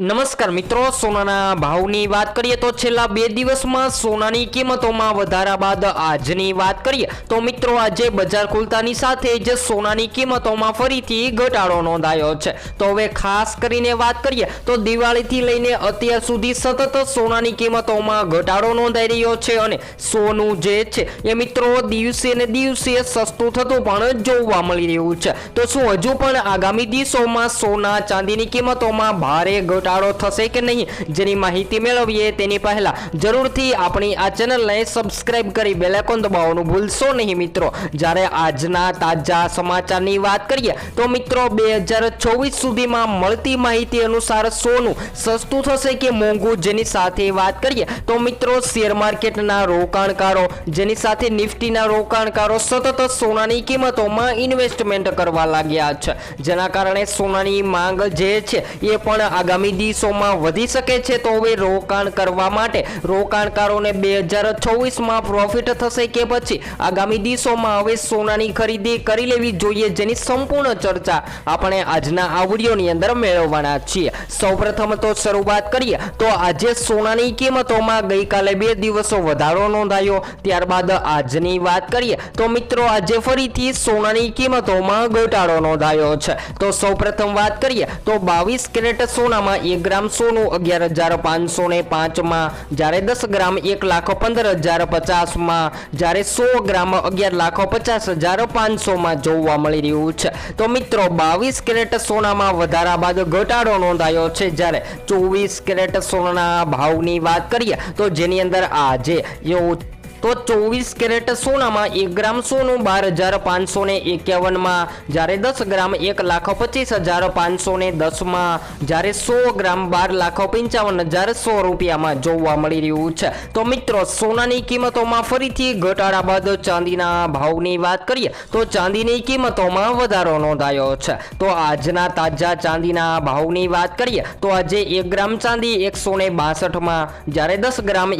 નમસ્કાર મિત્રો, સોનાના ભાવની વાત કરીએ તો છેલ્લા 2 દિવસમાં સોનાની કિંમતોમાં વધારા બાદ આજની વાત કરીએ તો મિત્રો આજે બજાર ખુલતાની સાથે જ સોનાની કિંમતોમાં ફરીથી ઘટાડો નોંધાયો છે। તો હવે ખાસ કરીને વાત કરીએ તો દિવાળીથી લઈને અત્યાર સુધી સતત સોનાની કિંમતોમાં ઘટાડો નોંધાઈ રહ્યો છે અને સોનું જે છે એ મિત્રો દિવસે ને દિવસે સસ્તું થતું પણ જોવા મળી રહ્યું છે। તો શું હજુ પણ આગામી દિવસોમાં સોના ચાંદીની કિંમતોમાં ભારે ઘટાડો થશે કે નહીં, જેની માહિતી મેળવીએ તેની પહેલા જરૂરથી આપણી આ ચેનલને સબસ્ક્રાઇબ કરી બેલ આઇકોન દબાવવાનું ભૂલશો નહીં મિત્રો। જ્યારે આજના તાજા સમાચારની વાત કરીએ તો મિત્રો 2024 સુધીમાં મળતી માહિતી અનુસાર સોનું સસ્તું થશે કે મોંઘું, જેની સાથે વાત કરીએ તો મિત્રો શેર માર્કેટના રોકાણકારો જેની સાથે નિફ્ટીના રોકાણકારો સતત સોનાની કિંમતોમાં ઇન્વેસ્ટમેન્ટ કરવા લાગ્યા છે, જેના કારણે સોનાની માંગ જે છે એ પણ આગામી દિવસોમાં વધી શકે છે। તો હવે રોકાણ કરવા માટે રોકાણકારોને 2024માં પ્રોફિટ થશે કે પછી આગામી દિવસોમાં હવે સોનાની ખરીદી કરી લેવી જોઈએ, જેની સંપૂર્ણ ચર્ચા આપણે આજના આ વિડીયોની અંદર મેળવવાના છીએ। સૌપ્રથમ તો શરૂઆત કરીએ તો આજે સોનાની કિંમતોમાં ગઈકાલે 2 દિવસો વધારો નોંધાયો, ત્યારબાદ આજની વાત કરીએ તો મિત્રો આજે ફરીથી સોનાની કિંમતોમાં ઘટાડો નોંધાયો છે। તો સૌપ્રથમ વાત કરીએ તો 22 કેરેટ સોનામાં 1 ગ્રામ સોનું 11,505 માં, જ્યારે 10 ગ્રામ 1,15,050 માં, જ્યારે 100 ગ્રામ 11,50,500 માં જોવા મળી રહ્યું છે। તો મિત્રો 22 કેરેટ સોનામાં વધારા બાદ ઘટાડો નોંધાયો છે, જ્યારે 24 કેરેટ સોનાના ભાવની વાત કરીએ તો જેની અંદર આજે તો 24 કેરેટ સોનામાં 1 ગ્રામ સોનું 12,551 માં, જ્યારે 10 ગ્રામ 1,25,510 માં, જ્યારે 100 ગ્રામ 12,55,100 રૂપિયામાં જોવા મળી રહ્યું છે। તો મિત્રો સોનાની કિંમતોમાં ફરીથી ઘટાડા બાદ ચાંદીના ભાવની વાત કરીએ તો ચાંદીની કિંમતોમાં વધારો નોંધાયો છે। તો આજના તાજા ચાંદીના ભાવની વાત કરીએ તો આજે 1 ગ્રામ ચાંદી 162 માં, જ્યારે 10 ગ્રામ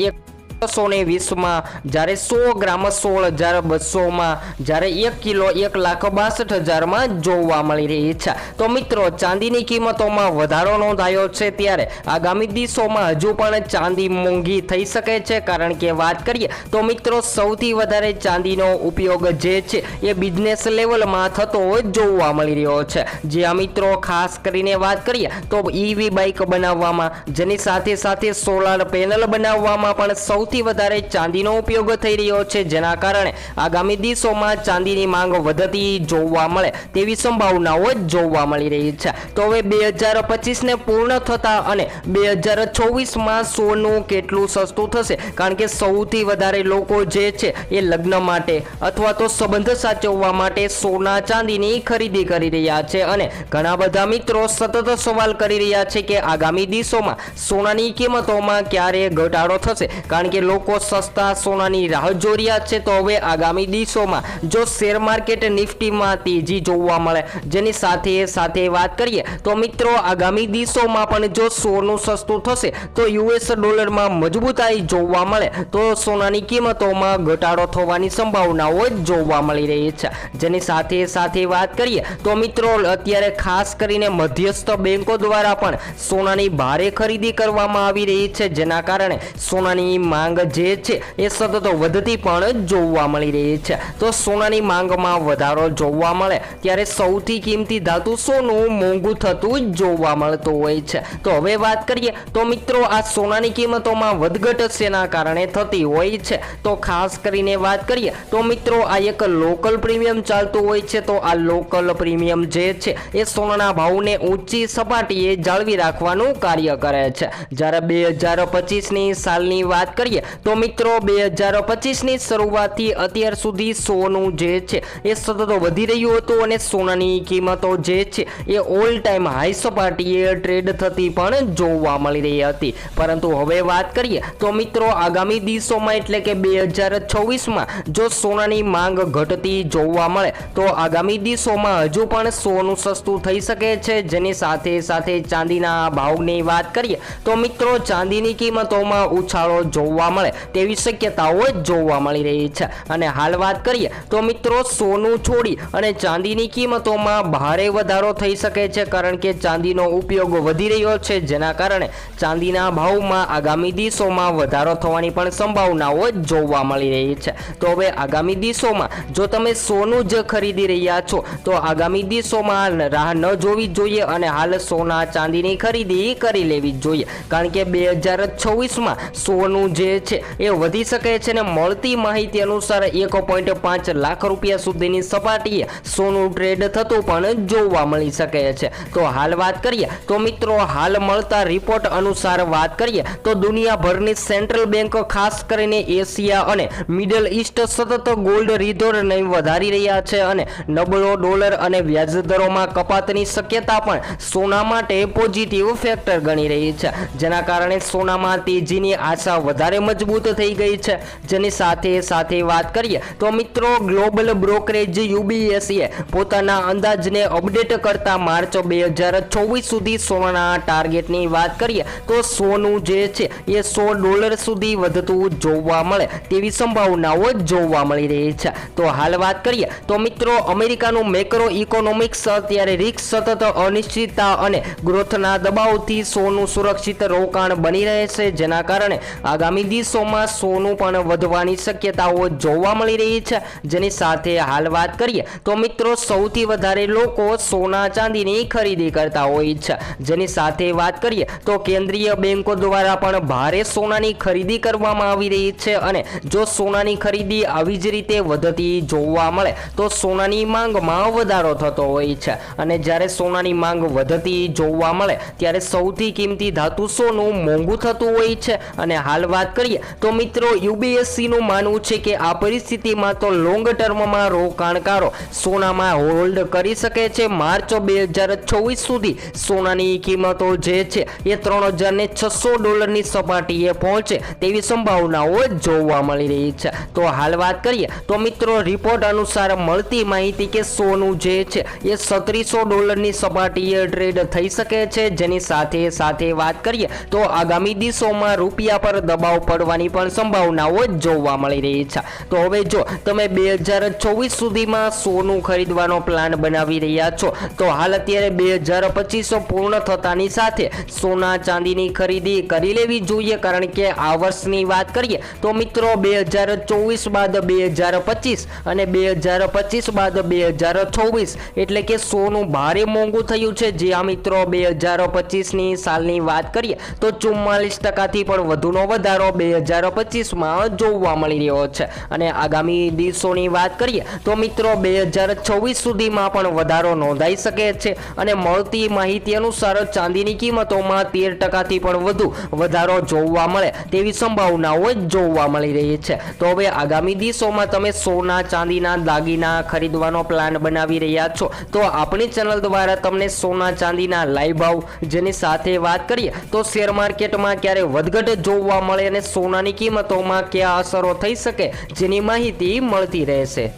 120 માં, જ્યારે 100 ગ્રામ 16,200 માં, જ્યારે 1 કિલો 1,62,000 માં જોવા મળી રહી છે। તો મિત્રો ચાંદીની કિંમતોમાં વધારો નોંધાયો છે, ત્યારે આગામી દિવસોમાં હજુ પણ ચાંદી મોંઘી થઈ શકે છે, કારણ કે વાત કરીએ તો મિત્રો સૌથી વધારે ચાંદીનો ઉપયોગ જે છે એ બિઝનેસ લેવલમાં થતો જોવા મળી રહ્યો છે। જ્યાં મિત્રો ખાસ કરીને વાત કરીએ તો ઈવી બાઇક બનાવવામાં, જેની સાથે સાથે સોલાર પેનલ બનાવવામાં પણ સૌથી વધારે ચાંદીનો ઉપયોગ થઈ રહ્યો છે, જેના કારણે આગામી દિવસોમાં ચાંદીની માંગ વધતી જોવા મળે તેવી સંભાવનાઓ જોવા મળી રહી છે। તો હવે 2025 ને પૂર્ણ થતા અને 2024માં સોનું કેટલું સસ્તું થશે, કારણ કે સૌથી વધારે લોકો જે છે એ લગ્ન માટે અથવા તો સંબંધ સાચવવા માટે સોના ચાંદીની ખરીદી કરી રહ્યા છે, અને ઘણા બધા મિત્રો સતત સવાલ કરી રહ્યા છે કે આગામી દિવસોમાં સોનાની કિંમતોમાં ક્યારે ઘટાડો થશે, કારણ કે લોકો સસ્તા સોનાની રાહ જોઈ રહ્યા છે। તો હવે આગામી દિવસોમાં જો શેર માર્કેટ નિફ્ટીમાં તેજી જોવા મળે, જેની સાથે સાથે વાત કરીએ તો મિત્રો આગામી દિવસોમાં પણ જો સોનું સસ્તું થશે તો યુએસ ડોલરમાં મજબૂતાઈ જોવા મળે તો સોનાની કિંમતોમાં ઘટાડો થવાની સંભાવનાઓ જોવા મળી રહી છે। જેની સાથે સાથે વાત કરીએ તો મિત્રો અત્યારે ખાસ કરીને મધ્યસ્થ બેંકો દ્વારા પણ સોનાની ભારે ખરીદી કરવામાં આવી રહી છે, જેના કારણે સોનાની માંગ જે છે એ સતત વધતી પણ જોવા મળી રહી છે। તો સોનાની માંગમાં વધારો જોવા મળે ત્યારે સૌથી કિંમતી ધાતુ સોનું મોંઘું થતું જોવા મળતું હોય છે। તો હવે વાત કરીએ તો મિત્રો આ સોનાની કિંમતોમાં વધઘટ શેના કારણે થતી હોય છે, તો ખાસ કરીને વાત કરીએ તો મિત્રો આ એક લોકલ પ્રીમિયમ ચાલતું હોય છે। તો આ લોકલ પ્રીમિયમ જે છે એ સોનાના ભાવને ઊંચી સપાટીએ જાળવી રાખવાનું કાર્ય કરે છે। જ્યારે 2025ની સાલની વાત કરીએ તો મિત્રો 2025ની શરૂઆતથી અત્યાર સુધી સોનું જે છે એ સતત વધી રહ્યું હતું, અને સોનાની કિંમતો જે છે એ ઓલ ટાઈમ હાઈ સપાટીએ ટ્રેડ થતી પણ જોવા મળી રહી હતી। પરંતુ હવે વાત કરીએ તો મિત્રો આગામી દિવસોમાં એટલે કે 2026માં જો સોનાની માંગ ઘટતી જોવા મળે તો આગામી દિવસોમાં હજુ પણ સોનું સસ્તું થઈ શકે છે। જેની સાથે સાથે ચાંદીના ભાવની વાત કરીએ તો મિત્રો ચાંદીની કિંમતોમાં ઉછાળો જોવા જોવા મળે તેવી શક્યતાઓ જોવા મળી રહી છે। અને હાલ વાત કરીએ તો મિત્રો સોનું છોડી અને ચાંદીની કિંમતોમાં ભારે વધારો થઈ શકે છે, કારણ કે ચાંદીનો ઉપયોગ વધી રહ્યો છે, જેના કારણે ચાંદીના ભાવમાં આગામી દિવસોમાં વધારો થવાની પણ સંભાવનાઓ જોવા મળી રહી છે। તો હવે આગામી દિવસોમાં જો તમે સોનું જ ખરીદી રહ્યા છો તો આગામી દિવસોમાં રાહ ન જોવી જોઈએ અને હાલ સોના ચાંદીની ખરીદી કરી લેવી જોઈએ, કારણ કે 2026માં સોનું જે છે એ વધી શકે છે ને મળતી માહિતી અનુસાર 1.5 લાખ રૂપિયા સુધીની સપાટીએ સોનું ટ્રેડ થતું પણ જોવા મળી શકે છે। તો હાલ વાત કરીએ તો મિત્રો હાલ મળતા રિપોર્ટ અનુસાર વાત કરીએ તો દુનિયાભરની સેન્ટ્રલ બેંક ખાસ કરીને એશિયા અને મિડલ ઈસ્ટ સતત ગોલ્ડ રિઝર્વને વધારી રહ્યા છે અને નબળો ડોલર અને વ્યાજદરોમાં કપાતની શક્યતા પણ સોના માટે પોઝિટિવ ફેક્ટર ગણી રહી છે, જેના કારણે સોનામાં તેજીની આશા વધારે મજબૂત થઈ ગઈ છે। જેની સાથે સાથે વાત કરીએ તો મિત્રો ગ્લોબલ બ્રોકરેજ યુબીએસએ પોતાના અંદાજને અપડેટ કરતા માર્ચ 2024 સુધી સોનાના ટાર્ગેટની વાત કરીએ તો સોનું જે છે એ $100 સુધી વધતું જોવા મળે તેવી સંભાવનાઓ જોવા મળી રહી છે। તો હાલ વાત કરીએ તો મિત્રો અમેરિકાનું મેક્રો ઇકોનોમિક્સ અત્યારે રિસ્ક સતત અનિશ્ચિતતા અને ગ્રોથના દબાવથી સોનું સુરક્ષિત રોકાણ બની રહે છે, જેના કારણે આગામી દિવસોમાં સોનું પણ વધવાની શક્યતાઓ જોવા મળી રહી છે। જેની સાથે હાલ વાત કરીએ તો મિત્રો સૌથી વધારે લોકો સોના ચાંદીની ખરીદી કરતા હોય છે। જેની સાથે વાત કરીએ તો કેન્દ્રીય બેંકો દ્વારા પણ ભારે સોનાની ખરીદી કરવામાં આવી રહી છે અને જો સોનાની ખરીદી આવી જ રીતે વધતી જોવા મળે તો સોનાની માંગમાં વધારો થતો હોય છે અને જ્યારે સોનાની માંગ વધતી જોવા મળે ત્યારે સૌથી કિંમતી ધાતુ સોનું મોંઘું થતું હોય છે। અને હાલ વાત કરીએ તો મિત્રો યુબીએસસી નું માનવું છે કે આ પરિસ્થિતિમાં તો લોંગ ટર્મમાં રોકાણકારો સોનામાં હોલ્ડ કરી શકે છે। માર્ચ 2024 સુધી સોનાની કિંમતો જે છે એ $3,600 સપાટીએ પહોંચે તેવી સંભાવનાઓ જોવા મળી રહી છે। તો હાલ વાત કરીએ તો મિત્રો રિપોર્ટ અનુસાર મળતી માહિતી કે સોનું જે છે એ $3700 સપાટીએ ટ્રેડ થઈ શકે છે। જેની સાથે સાથે વાત કરીએ તો આગામી દિવસોમાં રૂપિયા પર દબાવ પડવાની પણ સંભાવનાઓ જોવા મળી રહી છે। તો હવે જો તમે 2024 સુધીમાં સોનું ખરીદવાનો પ્લાન બનાવી રહ્યા છો તો હાલ અત્યારે 2025 પૂર્ણ થતાની સાથે સોના ચાંદીની ખરીદી કરી લેવી જોઈએ, કારણ કે આ વર્ષની વાત કરીએ તો મિત્રો 2024 બાદ 2025 અને 2025 બાદ 2026 એટલે કે સોનું ભારે મોંઘું થયું છે। જ્યાં મિત્રો 2025ની સાલની વાત કરીએ તો 44% પણ વધુનો વધારો 2025માં જોવા મળી રહ્યો છે અને આગામી દિવસોની વાત કરીએ તો મિત્રો 2026 સુધીમાં પણ વધારો નોંધાઈ શકે છે અને મળતી માહિતી અનુસાર ચાંદીની કિંમતોમાં 13%થી પણ વધુ વધારો જોવા મળે તેવી સંભાવનાઓ જોવા મળી રહી છે। તો હવે આગામી દિવસોમાં તમે સોના ચાંદીના દાગીના ખરીદવાનો પ્લાન બનાવી રહ્યા છો તો આપણી ચેનલ દ્વારા તમને સોના ચાંદીના લાઈવ ભાવ, જેની સાથે વાત કરીએ તો શેર માર્કેટમાં ક્યારે વધઘટ જોવા મળે અને સોનાની કિંમતોમાં કયા અસરો થઈ શકે જેની માહિતી મળતી રહેશે।